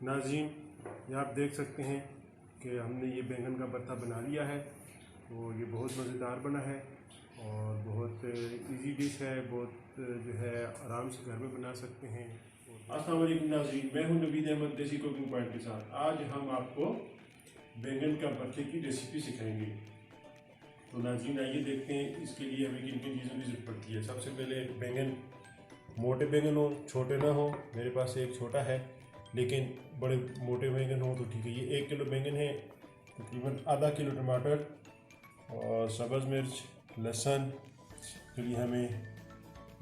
नाज़रीन, ये आप देख सकते हैं कि हमने ये बैंगन का भरता बना लिया है। तो ये बहुत मज़ेदार बना है और बहुत इजी डिश है, बहुत जो है आराम से घर में बना सकते हैं। अस्सलाम वालेकुम नाज़रीन, मैं हूं नवीद अहमद देसी कुकिंग पॉइंट के साथ। आज हम आपको बैंगन का भरते की रेसिपी सिखाएंगे। तो नाज़रीन आइए देखते हैं इसके लिए हमें किन किन चीज़ों की ज़रूरत पड़ती है। सबसे पहले बैंगन, मोटे बैंगन हो, छोटे ना हो। मेरे पास एक छोटा है लेकिन बड़े मोटे बैंगन हो तो ठीक है। ये 1 किलो बैंगन है, तकरीबन आधा किलो टमाटर और सब्ज़ मिर्च, लहसुन के लिए हमें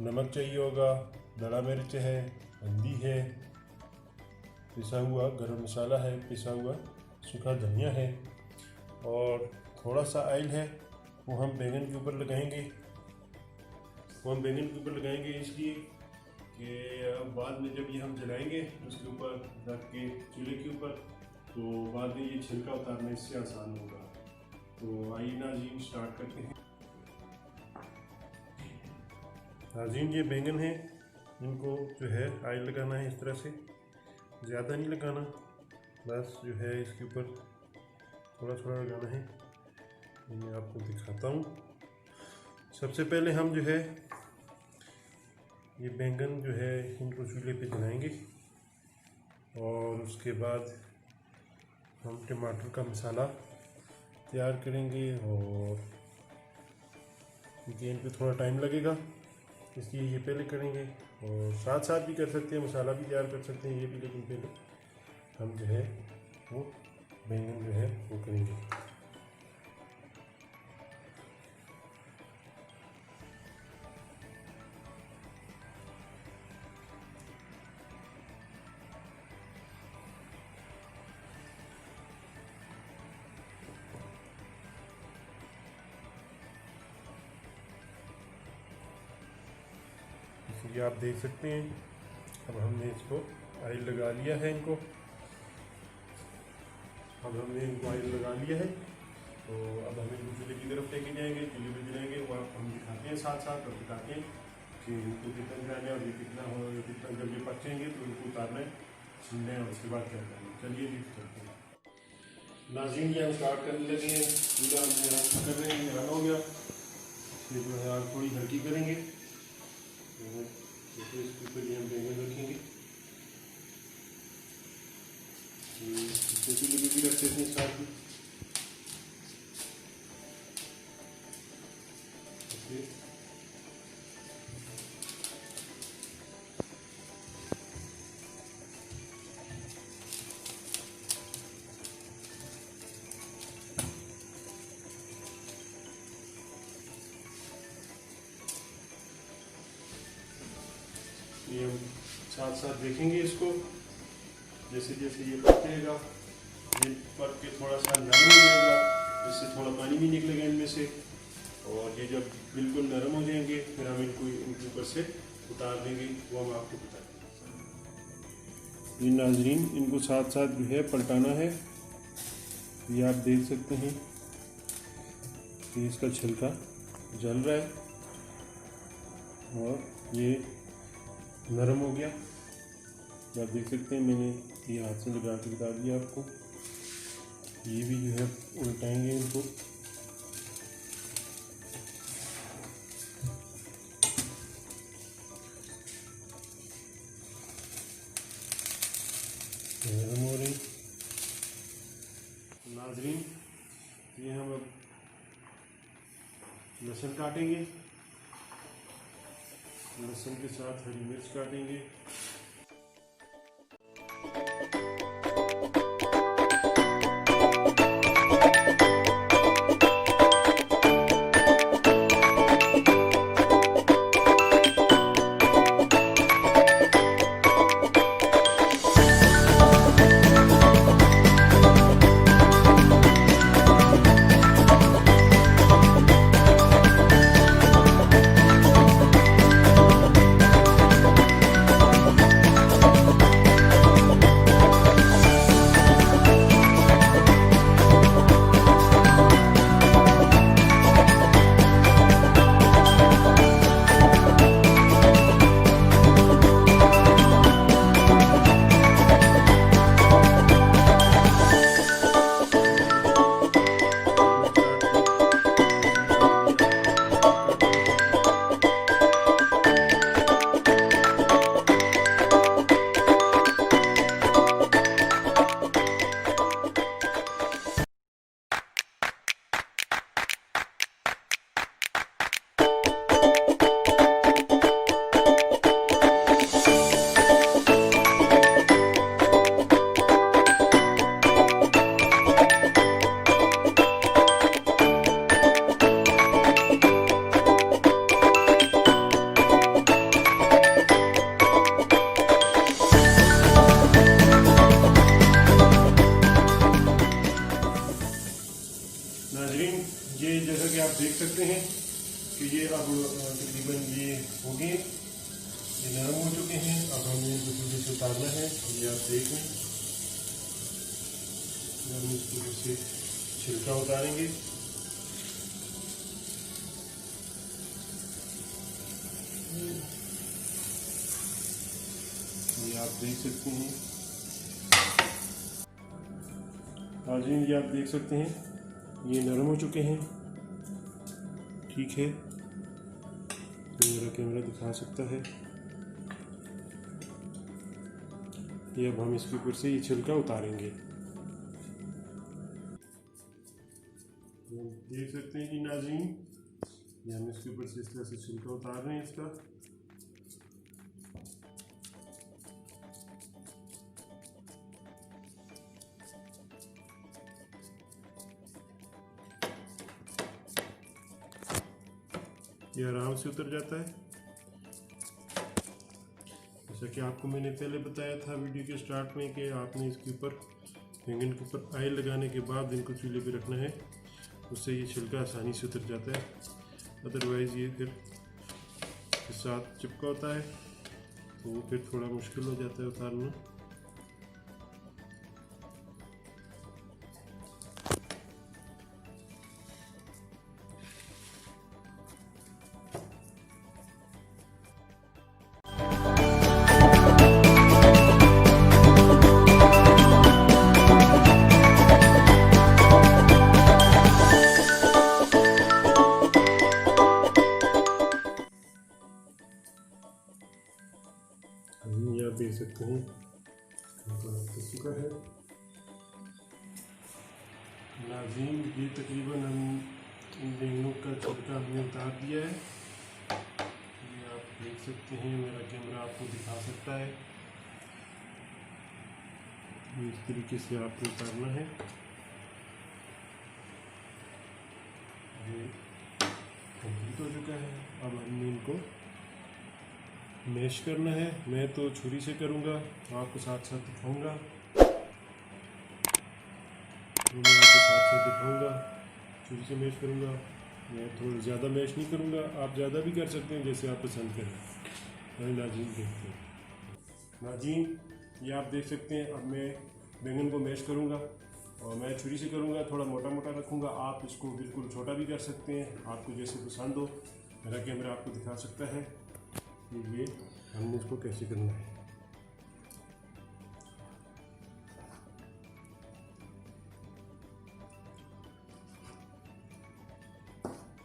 नमक चाहिए होगा, दड़ा मिर्च है, हल्दी है, पिसा हुआ गरम मसाला है, पिसा हुआ सूखा धनिया है और थोड़ा सा ऑयल है। वो हम बैंगन के ऊपर लगाएंगे इसलिए कि बाद में जब ये हम जलाएंगे उसके ऊपर रख के चूल्हे के ऊपर, तो बाद में ये छिलका उतारना इससे आसान होगा। तो आइए नाज़रीन स्टार्ट करते हैं। नाज़रीन ये बैंगन है, इनको जो है ऑयल लगाना है इस तरह से, ज़्यादा नहीं लगाना, बस जो है इसके ऊपर थोड़ा थोड़ा लगाना है। मैं आपको दिखाता हूँ। सबसे पहले हम जो है ये बैंगन जो है इनको चूल्हे पे जलाएंगे और उसके बाद हम टमाटर का मसाला तैयार करेंगे और इन पे थोड़ा टाइम लगेगा इसलिए ये पहले करेंगे और साथ साथ भी कर सकते हैं, मसाला भी तैयार कर सकते हैं ये भी, लेकिन पहले हम जो है वो बैंगन जो है वो करेंगे। ये आप देख सकते हैं। अब हमने इसको ऑयल लगा लिया है, हमने इनको ऑयल लगा लिया है। तो अब हम इनको चूल्हे की तरफ लेके जाएंगे, चूल्हे पे जलाएंगे। वो आप हम दिखाते हैं साथ साथ और दिखाते हैं कि इनको कितना जलाना है और ये कितना हो, कितना जब ये पकेंगे तो इनको उतारना है, छीलना है और उसके बाद क्या करना है। चलिए जी चलते हैं। नाज़रीन ये हम स्टार्ट करने लगे हैं। चूल्हा हमने कर रहे हैं, ऑन हो गया। ये जो है आग थोड़ी हल्की करेंगे तो इसके ऊपर ये हम बैंगन रखेंगे। चूल्हे भी रखते हैं साथ में। ये हम साथ साथ देखेंगे इसको, जैसे जैसे ये पकेगा, ये पक के थोड़ा सा नरम हो जाएगा, इससे थोड़ा पानी भी निकलेगा इनमें से। और ये जब बिल्कुल नरम हो जाएंगे फिर हम इनको इनके ऊपर से उतार देंगे, वो हम आपको बता देंगे। ये नाज़रीन इनको साथ साथ जो है पलटाना है। ये आप देख सकते हैं कि इसका छिलका जल रहा है और ये नरम हो गया। आप देख सकते हैं, मैंने ये हाथ से लगा के बता दिया आपको। ये भी जो है उल्टाएंगे इनको। नरम हो रही। नाज़रीन ये हम अब लहसुन काटेंगे, लहसुन के साथ हरी मिर्च काटेंगे। देख सकते हैं कि ये अब तकरीबन ये हो गए, ये नरम हो चुके हैं। अब हमें इनको दूसरे से उतारना है। ये आप देख लें, हम इसको से छिलका उतारेंगे। ये आप देख सकते हैं नाज़रीन, ये आप देख सकते हैं ये नरम हो चुके हैं। ठीक है, तो मेरा कैमरा दिखा सकता है। ये अब हम इसके ऊपर से ये छिलका उतारेंगे। देख सकते हैं कि नाज़रीन, ये हम इसके ऊपर से इस तरह से छिलका उतार रहे हैं इसका। ये आराम से उतर जाता है। जैसा कि आपको मैंने पहले बताया था वीडियो के स्टार्ट में कि आपने इसके ऊपर बैंगन के ऊपर ऑयल लगाने के बाद इनको चूल्हे पे रखना है, उससे ये छिलका आसानी से उतर जाता है। अदरवाइज़ ये फिर के साथ चिपका होता है तो वो फिर थोड़ा मुश्किल हो जाता है उतारना। ये आप देख सकते हैं तो चुका है नाज़रीन। ये तकरीबन हम इन बैंगनों का छिलका हमने उतार दिया है। ये आप देख सकते हैं, मेरा कैमरा आपको दिखा सकता है। इस तरीके से आपको उतारना है। ये कंप्लीट हो चुका है। अब हमने इनको मैश करना है। मैं तो छुरी से करूँगा, आपको साथ साथ दिखाऊँगा। मैं आपको साथ साथ दिखाऊँगा, छुरी से मैश करूँगा। मैं थोड़ा ज़्यादा मैश नहीं करूँगा, आप ज़्यादा भी कर सकते हैं जैसे आप पसंद करें। नाज़रीन देखते हैं, नाज़रीन ये आप देख सकते हैं। अब मैं बैंगन को मैश करूँगा और मैं छुरी से करूँगा, थोड़ा मोटा मोटा रखूँगा। आप इसको बिल्कुल छोटा भी कर सकते हैं, आपको जैसे पसंद हो। मेरा कैमरा आपको दिखा सकता है। ये हमने इसको कैसे करना है।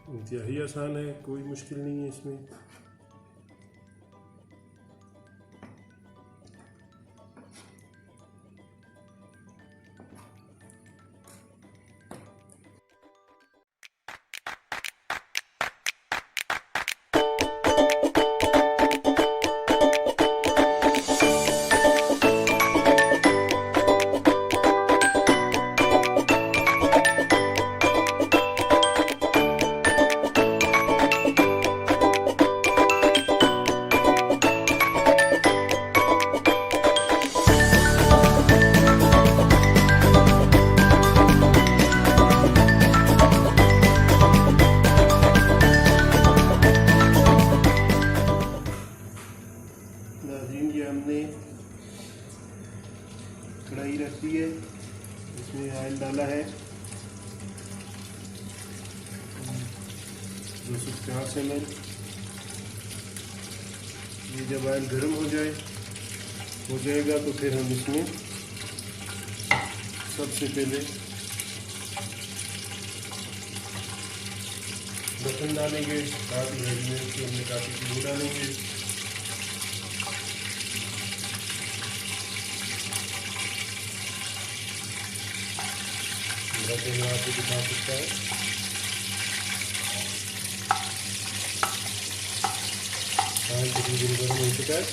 इंतहाई आसान है, कोई मुश्किल नहीं है इसमें। कढ़ाई रख दी है, इसमें ऑयल डाला है 250 ml। ये जब ऑयल गर्म हो जाएगा तो फिर हम इसमें सबसे पहले लहसुन डालेंगे, काफ़ी हरी मिर्च हमने काफ़ी चीज़ डालेंगे। मैं आपको दिखा सकता है। गर्म हो चुका है।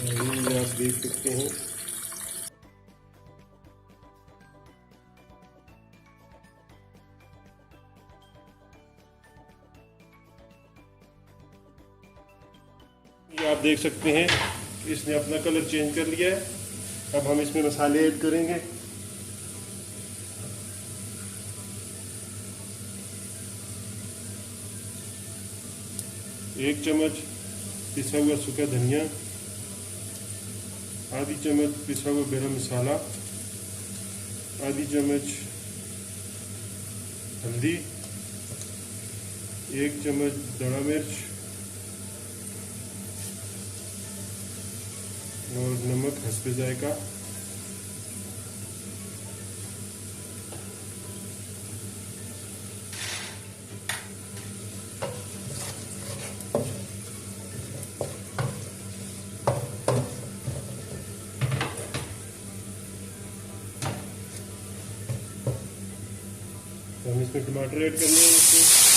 ये आप देख सकते हैं आप देख सकते हैं इसने अपना कलर चेंज कर लिया है। अब हम इसमें मसाले ऐड करेंगे। एक चम्मच पिसा हुआ सूखा धनिया, आधी चम्मच पिसा हुआ गरम मसाला, आधी चम्मच हल्दी, एक चम्मच दड़ा मिर्च और नमक हस्बे जायका। तो हम इसमें टमाटर ऐड करने हैं इसमें।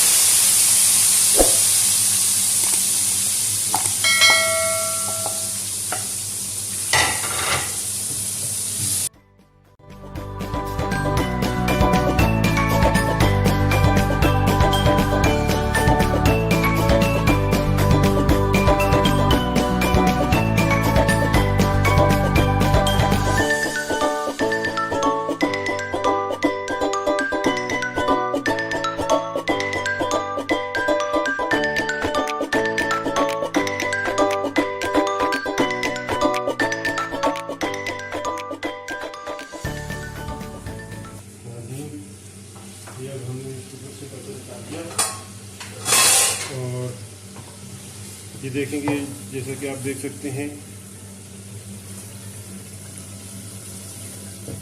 ये अब हमने इसको ऊपर से कटर काट दिया और ये देखेंगे जैसा कि आप देख सकते हैं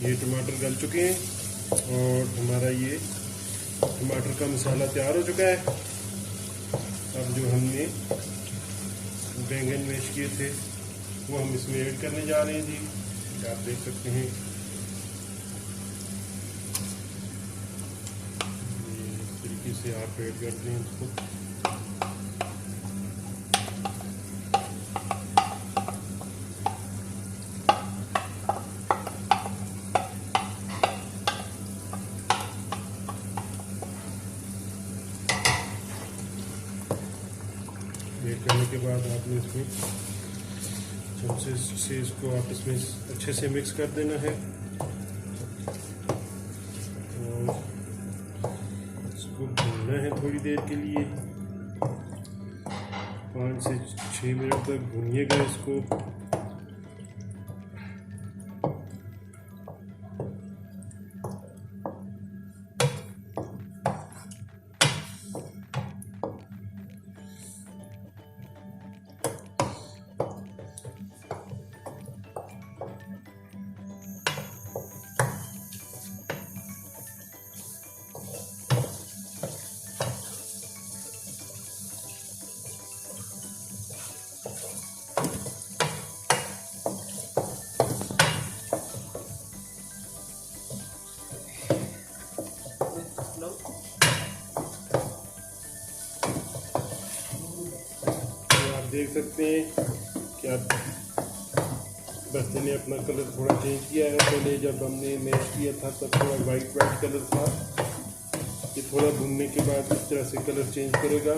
ये टमाटर गल चुके हैं और हमारा ये टमाटर का मसाला तैयार हो चुका है। अब जो हमने बैंगन मैश किए थे वो हम इसमें ऐड करने जा रहे हैं जी। आप देख सकते हैं से आप ऐड करते हैं इसको। ऐड करने के बाद आपने इसमें चमचे से इसको आप इसमें अच्छे से मिक्स कर देना है और भूनना है थोड़ी देर के लिए। 5 से 6 मिनट तक भूनिएगा इसको। देख सकते हैं कि आप बस्ते ने अपना कलर थोड़ा चेंज किया है। पहले जब हमने मैश किया था तब थोड़ा वाइट कलर था। ये थोड़ा भूनने के बाद इस तरह से कलर चेंज करेगा।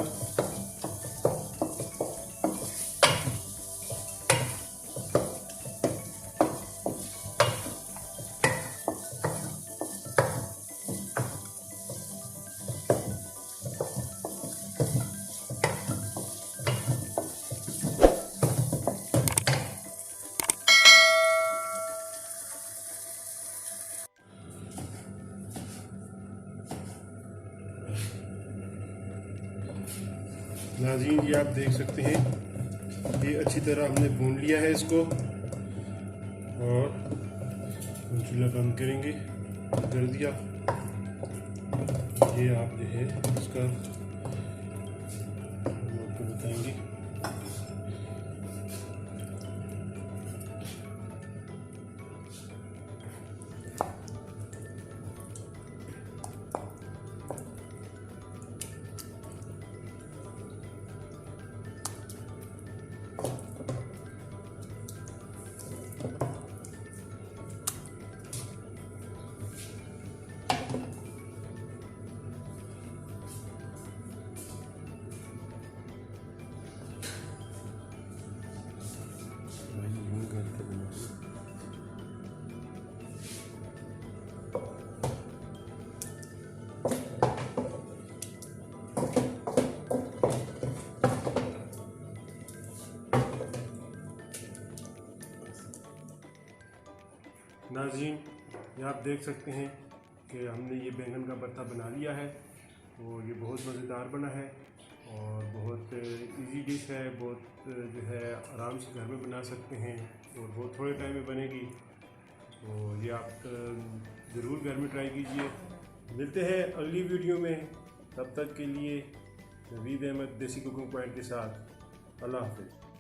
नाज़रीन ये आप देख सकते हैं ये अच्छी तरह हमने भून लिया है इसको और चूल्हा बंद करेंगे। कर दिया। ये आप जो है इसका आपको बताएंगे। नाज़रीन, ये आप देख सकते हैं कि हमने ये बैंगन का भरता बना लिया है और ये बहुत मज़ेदार बना है और बहुत इजी डिश है। बहुत जो है आराम से घर में बना सकते हैं और बहुत थोड़े टाइम में बनेगी। तो ये आप ज़रूर घर में ट्राई कीजिए। मिलते हैं अगली वीडियो में, तब तक के लिए नवीद अहमद देसी कुकिंग पॉइंट के साथ। अल्लाह हाफ़िज़।